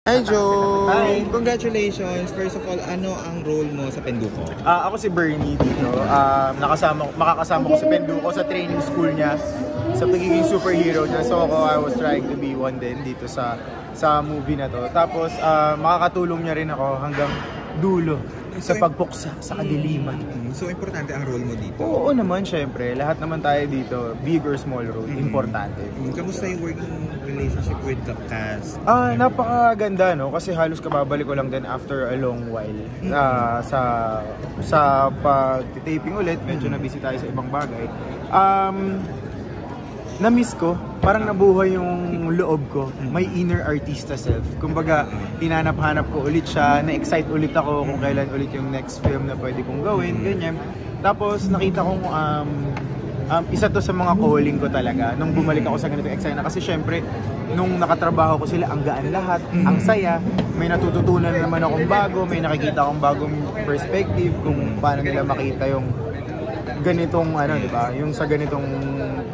Hi Joe! Hi! Congratulations! First of all, ano ang role mo sa Penduko? Ako si Bernie dito. Makakasama ko si Penduko sa training school niya sa pagiging superhero niya. So I was trying to be one din dito sa movie na to. Tapos makakatulong niya rin ako hanggang dulo sa pagpuksa sa kadiliman. So importante ang role mo dito? Oo naman, syempre. Lahat naman tayo dito, big or small role, importante. Kamusta yung working relationship with the cast? Napakaganda, no? Kasi halos kababalik ko lang din after a long while. Sa pag-taping ulit, medyo na-busy tayo sa ibang bagay. Na-miss ko, parang nabuhay yung loob ko, may inner artista self. Kumbaga, hinanap-hanap ko ulit siya, na-excite ulit ako kung kailan ulit yung next film na pwede kong gawin, ganyan. Tapos nakita kong isa to sa mga calling ko talaga nung bumalik ako sa ganitong eksena. Kasi syempre, nung nakatrabaho ko sila, ang gaan lahat, ang saya, may natututunan naman akong bago, may nakikita akong bagong perspective kung paano nila makita yung ganitong di ba? Yung sa ganitong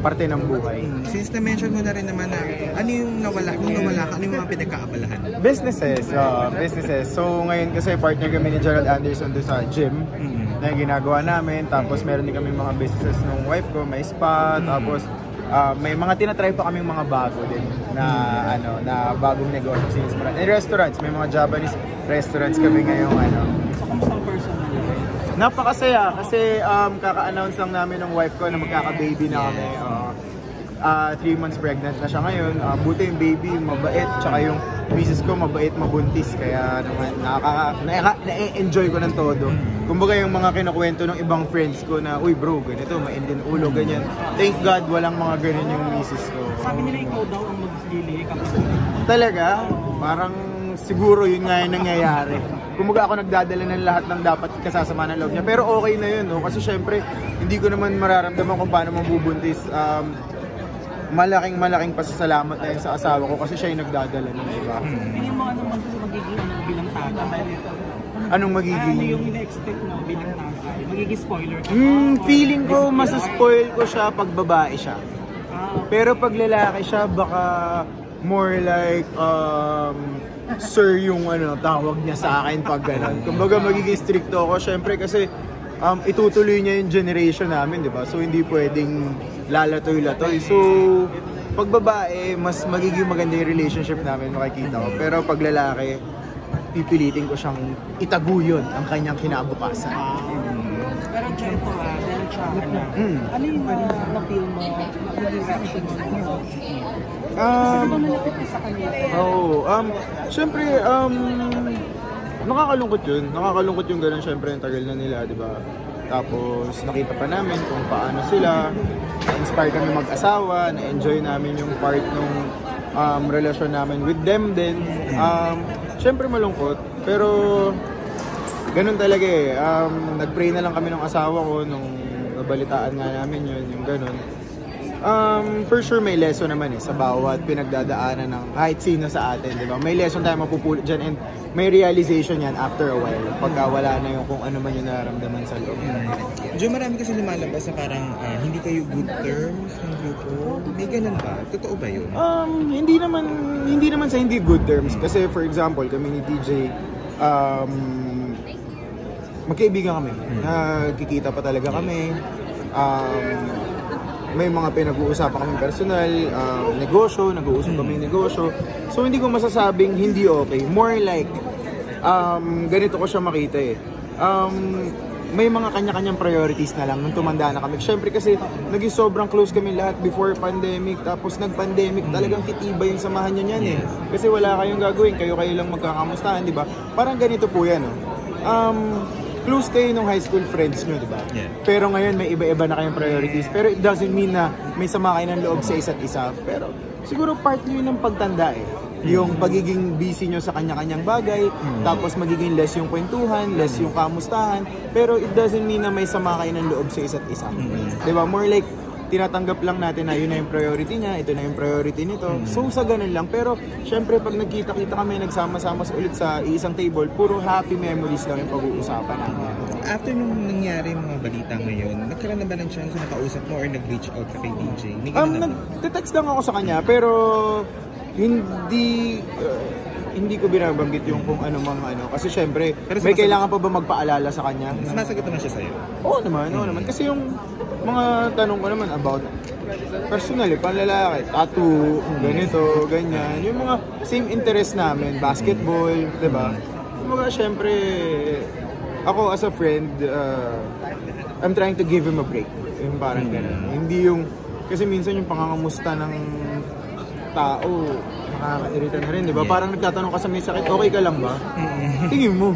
parte ng buhay. Since na-mention mo na rin naman na ano yung nawala, kung nawala ka, ano yung mga pinagkaabalahan? Businesses. So ngayon kasi partner kami ni Gerald Anderson doon sa gym na ginagawa namin. Tapos meron din kami mga businesses ng wife ko, may spa, tapos may mga tinatry pa kaming mga bago din na na bagong negosyo since restaurants, may mga Japanese restaurants kami ngayong So kamusta ang personal life? Napakasaya kasi kaka-announce lang namin ng wife ko na magkaka-baby na kami. 3 months pregnant na siya ngayon. Buti yung baby, mabait, tsaka yung misis ko mabait, mabuntis. Kaya naman na-enjoy ko ng todo. Kumbaga yung mga kinukwento ng ibang friends ko na, uy bro, ganito, maindin ulo, ganyan. Thank God walang mga ganyan yung misis ko. Sabi nila ikaw daw ang mag-delay kapag Talaga? Parang siguro yun nga yung nangyayari. Kumbaga ako nagdadala ng lahat ng dapat kasasama ng loob niya. Pero okay na yun, no? Kasi syempre, hindi ko naman mararamdaman kung paano mabubuntis. Malaking pasasalamat na yun sa asawa ko kasi siya yung nagdadala ng iba. tingin mo ano magiging bilang tatay? Anong magiging? Ano yung ina-expect mo bilang tatay? Magiging spoiler ka? Feeling ko, masaspoil ko siya pag babae siya. Pero pag lalaki siya, baka more like, sir yung tawag niya sa akin pag gano'n. Kumbaga magiging stricto ako, syempre kasi itutuloy niya yung generation namin, di ba? So hindi pwedeng lalatoy-latoy. So pag babae, mas magiging maganda yung relationship namin, makikita ko. Pero pag lalaki, pipilitin ko siyang itaguyon ang kanyang kinabukasan. Pero Jento dahil tsaka na. Ano yung na-feel mo? Magiging reaction mo? Kasi diba malapit ka sa kanya? Syempre, nakakalungkot yun. Nakakalungkot yung gano'n, syempre, yung tagal na nila, di ba? Tapos, nakita pa namin kung paano sila. Na-inspire kami mag-asawa, na-enjoy namin yung part ng relasyon namin with them din. Syempre, malungkot. Pero, ganun talaga eh. Nag-pray na lang kami ng asawa ko nung nabalitaan nga namin yun, yung ganun. For sure may lesson naman sa bawat pinagdadaanan ng kahit sino sa atin, di ba? May lesson tayo mapupulot dyan and may realization yan after a while pagka wala na yung kung ano man yung nararamdaman sa loob. Diyo marami kasi lumalabas na parang hindi kayo good terms ng grupo. May ganun ba? Totoo ba yun? Hindi naman sa hindi good terms kasi for example kami ni DJ magkaibigan kami. Nagkikita pa talaga kami. May mga pinag-uusapan kami personal, negosyo, nag-uusap kami negosyo. So hindi ko masasabing hindi okay. More like, ganito ko siya makita eh. May mga kanya-kanyang priorities na lang nung tumanda na kami. Siyempre kasi naging sobrang close kami lahat before pandemic. Tapos nag-pandemic, talagang titibay yung samahan niya niyan eh. Kasi wala kayong gagawin, kayo lang magkakamustahan, di ba? Parang ganito po yan. Close kayo nung high school friends nyo, di ba? Yeah. Pero ngayon may iba-iba na kayong priorities. Pero it doesn't mean na may sama kayo ng loob sa isa't isa. Pero siguro part nyo ng pagtanda eh. Yung pagiging busy nyo sa kanya-kanyang bagay, tapos magiging less yung kwentuhan, less yung kamustahan. Pero it doesn't mean na may sama kayo ng loob sa isa't isa. Di ba? More like, tinatanggap lang natin na yun na yung priority niya, ito na yung priority nito. So sa ganun lang. Pero syempre pag nagkita-kita kami, nagsama-sama ulit sa isang table, puro happy memories lang yung pag-uusapan namin. After nung nangyari yung mga balita ngayon, nagkaroon na ba ng chance na nakausap mo or nag-reach out ka kay DJ? Nag-text lang ako sa kanya pero hindi hindi ko binabanggit yung kung ano mga ano. Kasi syempre, Pero may sumasagot- kailangan pa ba magpaalala sa kanya? Sumasagot naman siya sa'yo. Oo naman. Kasi yung mga tanong ko naman about personal, panlalaki, tattoo, ganito, ganyan. Yung mga same interest namin, basketball, di ba? Kumbaga, syempre, ako as a friend, I'm trying to give him a break. Yung parang gano'n. Hindi yung, kasi minsan yung pangangamusta ng tao, nakaka-irita na rin, di ba? Yeah. Parang nagtatanong ka sa may sakit, okay ka lang ba? Tingin mo.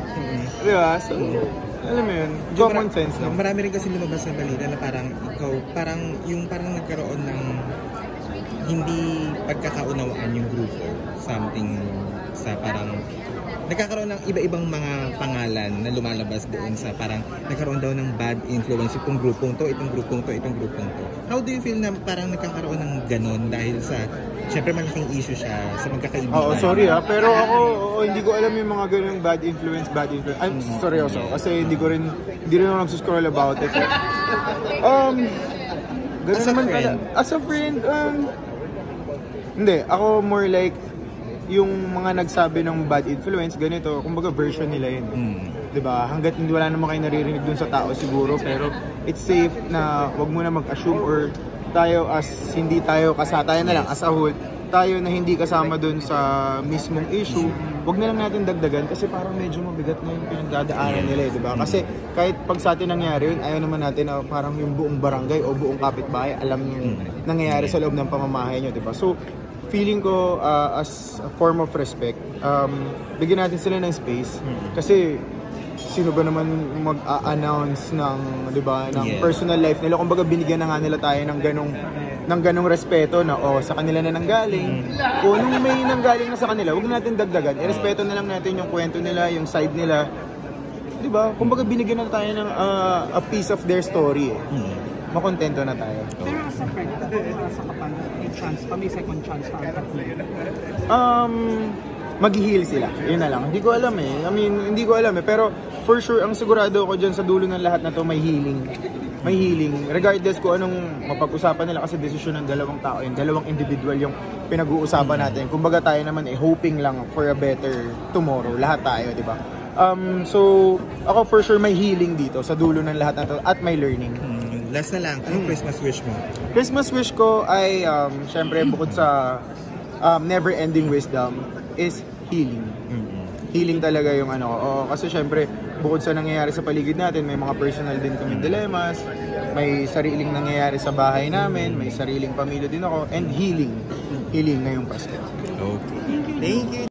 Di ba? So, alam mo yun, common sense no? Marami rin kasi lumabas na balita na parang ikaw, parang nagkaroon ng hindi pagkakaunawaan yung grupo. Something sa parang nagkakaroon ng iba-ibang mga pangalan na lumalabas doon sa parang nagkaroon daw ng bad influence itong grupong to. How do you feel na parang nagkakaroon ng ganon dahil sa, syempre malaking issue siya sa magkakaibigan? Oo, sorry pero ako hindi ko alam yung mga ganung bad influence. I'm seryoso kasi hindi rin ako nagsuscroll about it. Ganun naman pala. As a friend, hindi, ako more like yung mga nagsabi ng bad influence, ganito, kumbaga version nila yun. Diba? Hanggat hindi wala naman kayo naririnig dun sa tao siguro, pero it's safe na wag mo na mag-assume or tayo hindi tayo tayo na lang as a whole, tayo na hindi kasama dun sa mismong issue, wag na lang natin dagdagan kasi parang medyo mabigat na yung pinagdadaanan nila, diba? Kasi kahit pag sa atin nangyari yun, ayaw naman natin na parang yung buong barangay o buong kapitbahay alam yung nangyayari sa loob ng pamamahay nyo, diba? So, feeling ko as a form of respect, bigyan natin sila ng space kasi sino ba naman mag-a-announce ng, 'di ba, ng personal life nila. Kumbaga binigyan na nga nila tayo ng ganong respeto na sa kanila na nanggaling. Kung nung may nanggaling na sa kanila, huwag natin dagdagan. Irespeto na lang natin yung kwento nila, yung side nila. 'Di ba? Kumbaga binigyan na tayo ng a piece of their story. Makontento na tayo. Pero as a friend, sa kapag may second chance pa ang mag-heal sila. Yun na lang. Hindi ko alam hindi ko alam pero for sure, ang sigurado ko dyan sa dulo ng lahat na to, may healing. May healing. Regardless kung anong mapag-usapan nila kasi desisyon ng dalawang tao yun. Dalawang individual yung pinag-uusapan natin. Kumbaga tayo naman hoping lang for a better tomorrow. Lahat tayo, di ba? So, ako for sure may healing dito sa dulo ng lahat na to at may learning. Last na lang, anong Christmas wish mo? Christmas wish ko ay, syempre, bukod sa never-ending wisdom, is healing. Healing talaga yung ano ko. Kasi syempre, bukod sa nangyayari sa paligid natin, may mga personal din kami dilemmas, may sariling nangyayari sa bahay namin, may sariling pamilya din ako, and healing. Healing ngayong Pasko. Okay. Thank you.